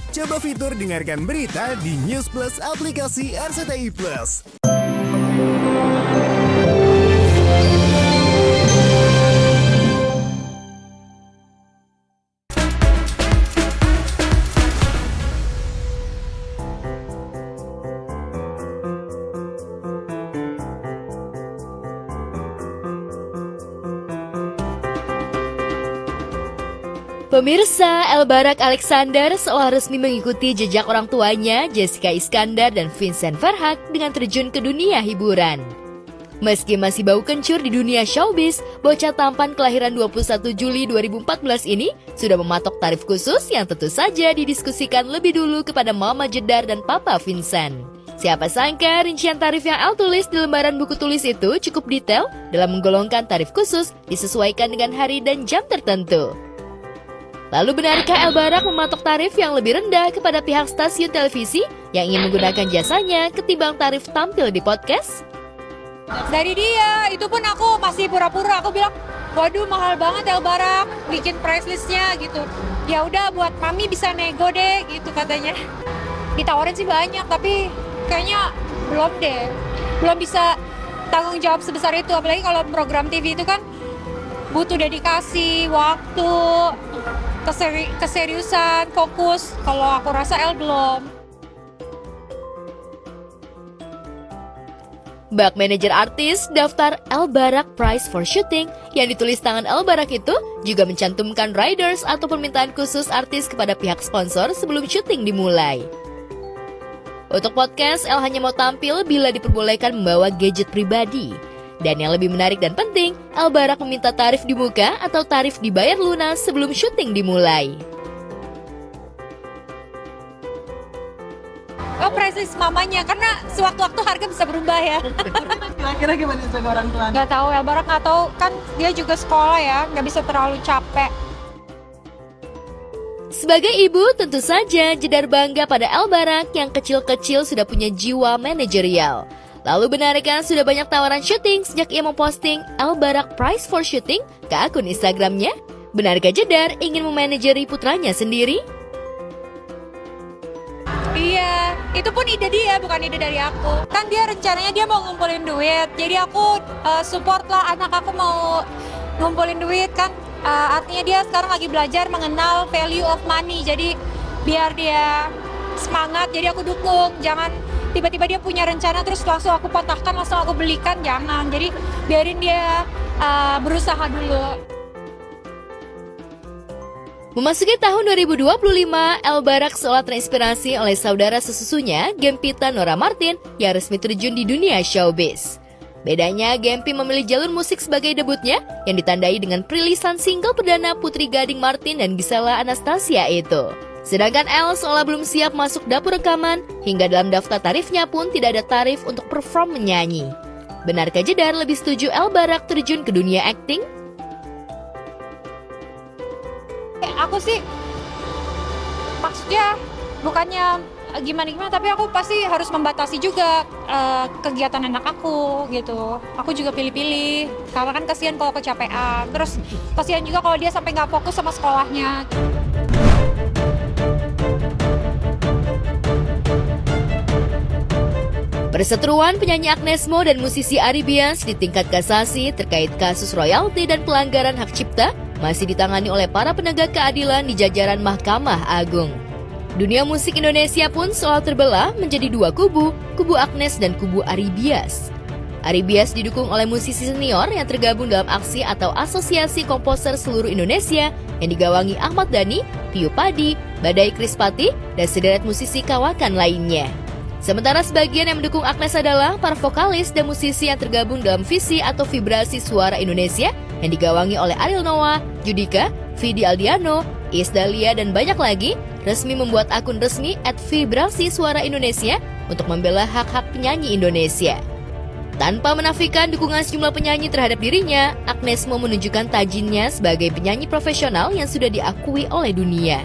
Coba fitur dengarkan berita di News Plus aplikasi RCTI Plus. Pemirsa, El Barak Alexander seolah resmi mengikuti jejak orang tuanya, Jessica Iskandar dan Vincent Verhaeghe dengan terjun ke dunia hiburan. Meski masih bau kencur di dunia showbiz, bocah tampan kelahiran 21 Juli 2014 ini sudah mematok tarif khusus yang tentu saja didiskusikan lebih dulu kepada Mama Jedar dan Papa Vincent. Siapa sangka rincian tarif yang El tulis di lembaran buku tulis itu cukup detail dalam menggolongkan tarif khusus disesuaikan dengan hari dan jam tertentu. Lalu benarkah El Barak mematok tarif yang lebih rendah kepada pihak stasiun televisi yang ingin menggunakan jasanya ketimbang tarif tampil di podcast? Dari dia, itu pun aku masih pura-pura, aku bilang, waduh mahal banget El Barak bikin price listnya gitu. Ya udah buat mami bisa nego deh gitu katanya. Ditawarin sih banyak tapi kayaknya belum deh. Belum bisa tanggung jawab sebesar itu, apalagi kalau program TV itu kan butuh dedikasi, waktu, keseriusan, fokus. Kalau aku rasa El belum. Bak manajer artis daftar El Barak Price for Shooting yang ditulis tangan El Barak itu juga mencantumkan riders atau permintaan khusus artis kepada pihak sponsor sebelum syuting dimulai. Untuk podcast, El hanya mau tampil bila diperbolehkan membawa gadget pribadi. Dan yang lebih menarik dan penting, El Barak meminta tarif di muka atau tarif dibayar lunas sebelum syuting dimulai. Oh, price list mamanya, karena sewaktu-waktu harga bisa berubah ya. Kira-kira gimana jaga orang tua? Gak tahu, El Barak gak tahu, kan dia juga sekolah ya, gak bisa terlalu capek. Sebagai ibu, tentu saja Jedar bangga pada El Barak yang kecil-kecil sudah punya jiwa manajerial. Lalu benarkah sudah banyak tawaran syuting sejak ia memposting El Barak Price for Shooting ke akun Instagramnya? Benarkah Jedar ingin memanajeri putranya sendiri? Iya, itu pun ide dia, bukan ide dari aku. Kan dia rencananya dia mau ngumpulin duit, jadi aku support lah anak aku mau ngumpulin duit kan. Artinya dia sekarang lagi belajar mengenal value of money, jadi biar dia semangat, jadi aku dukung. Jangan tiba-tiba dia punya rencana terus langsung aku patahkan, langsung aku belikan, jangan. Jadi biarin dia berusaha dulu. Memasuki tahun 2025, El Barak seolah terinspirasi oleh saudara sesusunya, Gempita Nora Martin, yang resmi terjun di dunia showbiz. Bedanya, Gempi memilih jalur musik sebagai debutnya, yang ditandai dengan perilisan single perdana Putri Gading Martin dan Gisela Anastasia itu. Sedangkan El seolah belum siap masuk dapur rekaman, hingga dalam daftar tarifnya pun tidak ada tarif untuk perform menyanyi. Benarkah Jedar lebih setuju El Barak terjun ke dunia akting? Aku sih maksudnya bukannya gimana-gimana, tapi aku pasti harus membatasi juga kegiatan anak aku gitu. Aku juga pilih-pilih, karena kan kasihan kalau kecapean. Terus kasihan juga kalau dia sampai nggak fokus sama sekolahnya. Perseteruan penyanyi Agnes Mo dan musisi Ari Bias di tingkat kasasi terkait kasus royalti dan pelanggaran hak cipta masih ditangani oleh para penegak keadilan di jajaran Mahkamah Agung. Dunia musik Indonesia pun seolah terbelah menjadi dua kubu Agnes dan kubu Ari Bias. Ari Bias didukung oleh musisi senior yang tergabung dalam aksi atau Asosiasi Komposer Seluruh Indonesia yang digawangi Ahmad Dhani, Piyu Padi, Badai Krispati, dan sederet musisi kawakan lainnya. Sementara sebagian yang mendukung Agnes adalah para vokalis dan musisi yang tergabung dalam Visi atau Vibrasi Suara Indonesia yang digawangi oleh Ariel Noah, Judika, Vidi Aldiano, Iis Dahlia, dan banyak lagi, resmi membuat akun resmi @Vibrasi Suara Indonesia untuk membela hak-hak penyanyi Indonesia. Tanpa menafikan dukungan sejumlah penyanyi terhadap dirinya, Agnes Mo menunjukkan tajinnya sebagai penyanyi profesional yang sudah diakui oleh dunia.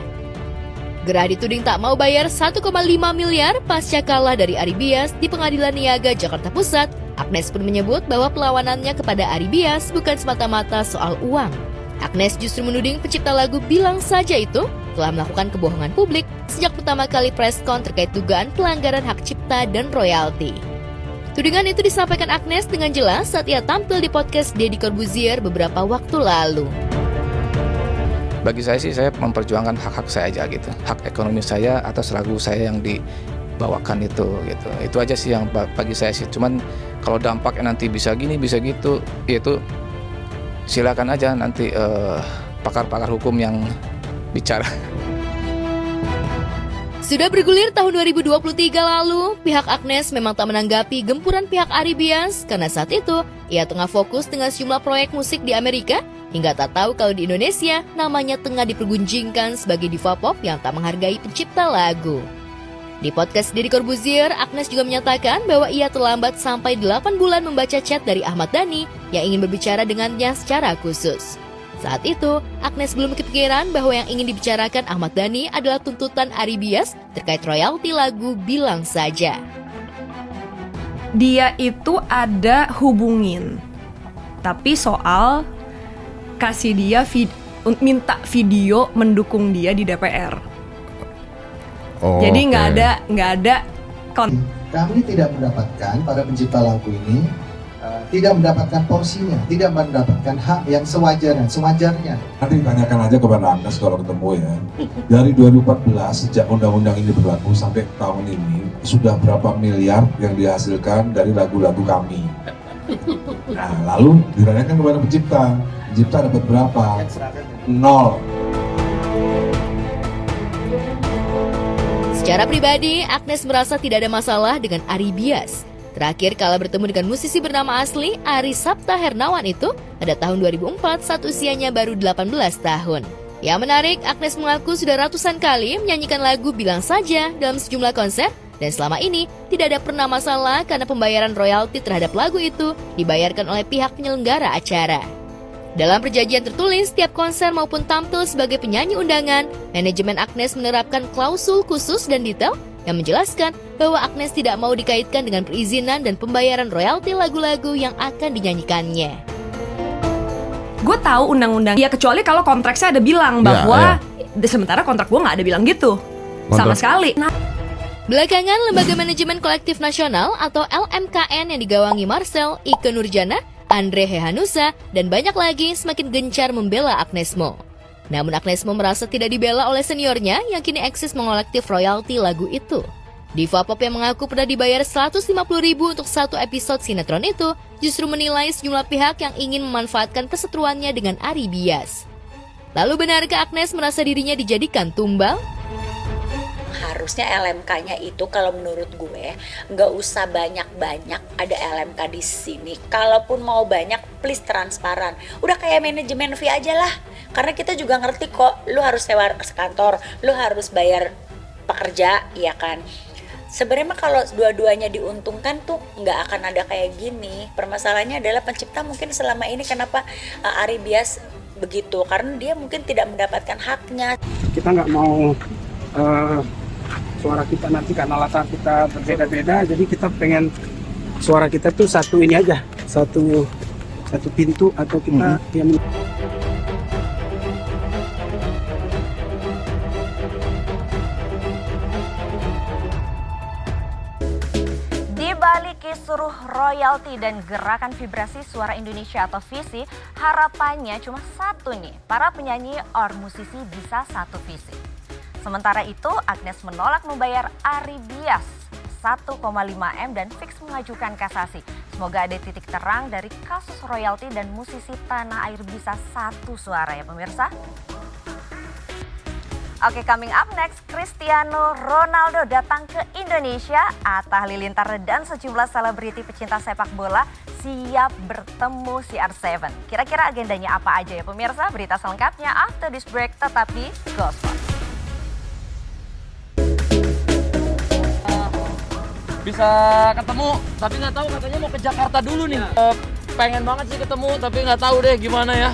Gerah dituding tak mau bayar 1,5 miliar pasca kalah dari Ari Bias di Pengadilan Niaga Jakarta Pusat, Agnes pun menyebut bahwa perlawanannya kepada Ari Bias bukan semata-mata soal uang. Agnes justru menuding pencipta lagu Bilang Saja itu telah melakukan kebohongan publik sejak pertama kali preskon terkait dugaan pelanggaran hak cipta dan royalti. Tudingan itu disampaikan Agnes dengan jelas saat ia tampil di podcast Deddy Corbuzier beberapa waktu lalu. Bagi saya sih, saya memperjuangkan hak-hak saya aja gitu. Hak ekonomi saya atas lagu saya yang dibawakan itu gitu. Itu aja sih yang bagi saya sih. Cuman kalau dampaknya nanti bisa gini, bisa gitu, itu silakan aja nanti pakar-pakar hukum yang bicara. Sudah bergulir tahun 2023 lalu, pihak Agnes memang tak menanggapi gempuran pihak Aribians karena saat itu ia tengah fokus dengan sejumlah proyek musik di Amerika hingga tak tahu kalau di Indonesia namanya tengah dipergunjingkan sebagai diva pop yang tak menghargai pencipta lagu. Di podcast Deddy Corbuzier, Agnes juga menyatakan bahwa ia terlambat sampai 8 bulan membaca chat dari Ahmad Dhani yang ingin berbicara dengannya secara khusus. Saat itu, Agnes belum kepikiran bahwa yang ingin dibicarakan Ahmad Dhani adalah tuntutan Aribias terkait royalti lagu Bilang Saja. Dia itu ada hubungin, tapi soal kasih dia minta video mendukung dia di DPR. Jadi nggak ada Kami tidak mendapatkan, para pencipta lagu ini tidak mendapatkan porsinya, tidak mendapatkan hak yang sewajarnya. Nanti tanyakan aja kepada Agnes kalau ketemu ya. Dari 2014 sejak undang-undang ini berlaku sampai tahun ini sudah berapa miliar yang dihasilkan dari lagu-lagu kami. Nah, lalu ditanyakan kepada pencipta dapat berapa? 0. Secara pribadi, Agnes merasa tidak ada masalah dengan Aribias. Terakhir kala bertemu dengan musisi bernama asli Ari Sapta Hernawan itu pada tahun 2004 saat usianya baru 18 tahun. Yang menarik, Agnes mengaku sudah ratusan kali menyanyikan lagu Bilang Saja dalam sejumlah konser dan selama ini tidak ada pernah masalah karena pembayaran royalti terhadap lagu itu dibayarkan oleh pihak penyelenggara acara. Dalam perjanjian tertulis, setiap konser maupun tampil sebagai penyanyi undangan, manajemen Agnes menerapkan klausul khusus dan detail yang menjelaskan bahwa Agnes tidak mau dikaitkan dengan perizinan dan pembayaran royalti lagu-lagu yang akan dinyanyikannya. Gue tahu undang-undang ya, kecuali kalau kontraknya ada bilang bahwa sementara kontrak gue nggak ada bilang gitu sama sekali. Belakangan, Lembaga Manajemen Kolektif Nasional atau LMKN yang digawangi Marcel, Ike Nurjana, Andre Hehanusa, dan banyak lagi semakin gencar membela Agnes Mo. Namun Agnes Mo merasa tidak dibela oleh seniornya yang kini eksis mengolektif royalti lagu itu. Diva pop yang mengaku pernah dibayar 150.000 untuk satu episode sinetron itu justru menilai sejumlah pihak yang ingin memanfaatkan perseteruannya dengan Aribias. Lalu benarkah Agnes merasa dirinya dijadikan tumbal? Harusnya LMK-nya itu kalau menurut gue nggak usah banyak-banyak ada LMK di sini. Kalaupun mau banyak, please transparan. Udah kayak manajemen fee aja lah. Karena kita juga ngerti kok, lu harus sewa kantor, lu harus bayar pekerja, ya kan. Sebenarnya mah kalau dua-duanya diuntungkan tuh nggak akan ada kayak gini. Permasalahannya adalah pencipta mungkin selama ini kenapa Aribias begitu, karena dia mungkin tidak mendapatkan haknya. Kita nggak mau suara kita nanti karena latar kita berbeda-beda, jadi kita pengen suara kita tuh satu ini aja, satu pintu atau kita yang balik kisruh royalti dan gerakan vibrasi suara Indonesia atau visi, harapannya cuma satu nih, para penyanyi or musisi bisa satu visi. Sementara itu, Agnes menolak membayar Aribias 1,5 M dan fix mengajukan kasasi. Semoga ada titik terang dari kasus royalti dan musisi tanah air bisa satu suara ya pemirsa. Oke, coming up next, Cristiano Ronaldo datang ke Indonesia. Atta Halilintar dan sejumlah selebriti pecinta sepak bola siap bertemu CR7. Kira-kira agendanya apa aja ya pemirsa? Berita selengkapnya after this break, tetap di Go Sports. Bisa ketemu, tapi nggak tahu katanya mau ke Jakarta dulu nih. Pengen banget sih ketemu, tapi nggak tahu deh gimana ya.